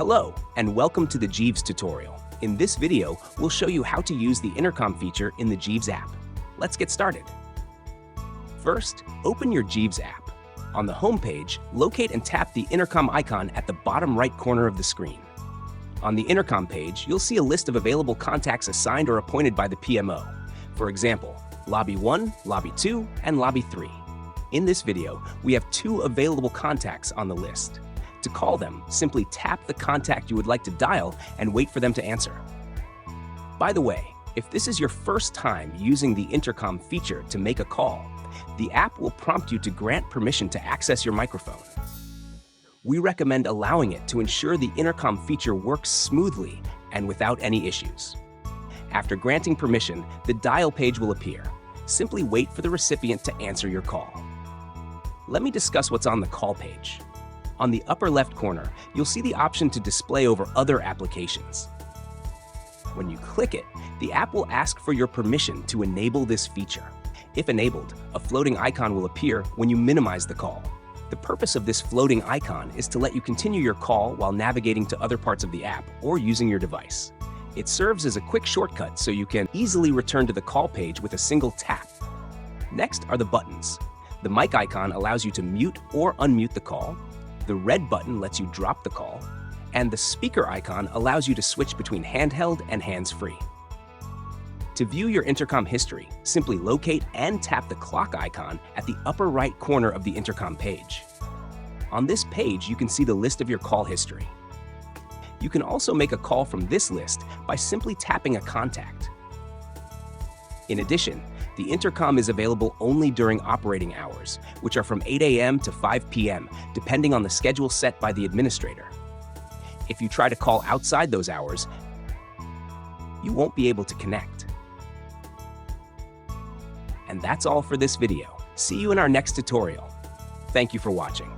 Hello, and welcome to the Jeeves tutorial. In this video, we'll show you how to use the Intercom feature in the Jeeves app. Let's get started. First, open your Jeeves app. On the home page, locate and tap the Intercom icon at the bottom right corner of the screen. On the Intercom page, you'll see a list of available contacts assigned or appointed by the PMO. For example, Lobby 1, Lobby 2, and Lobby 3. In this video, we have 2 available contacts on the list. To call them, simply tap the contact you would like to dial and wait for them to answer. By the way, if this is your first time using the Intercom feature to make a call, the app will prompt you to grant permission to access your microphone. We recommend allowing it to ensure the Intercom feature works smoothly and without any issues. After granting permission, the dial page will appear. Simply wait for the recipient to answer your call. Let me discuss what's on the call page. On the upper left corner, you'll see the option to display over other applications. When you click it, the app will ask for your permission to enable this feature. If enabled, a floating icon will appear when you minimize the call. The purpose of this floating icon is to let you continue your call while navigating to other parts of the app or using your device. It serves as a quick shortcut so you can easily return to the call page with a single tap. Next are the buttons. The mic icon allows you to mute or unmute the call. The red button lets you drop the call, and the speaker icon allows you to switch between handheld and hands-free. To view your Intercom history, simply locate and tap the clock icon at the upper right corner of the Intercom page. On this page, you can see the list of your call history. You can also make a call from this list by simply tapping a contact. In addition, the Intercom is available only during operating hours, which are from 8 a.m. to 5 p.m., depending on the schedule set by the administrator. If you try to call outside those hours, you won't be able to connect. And that's all for this video. See you in our next tutorial. Thank you for watching.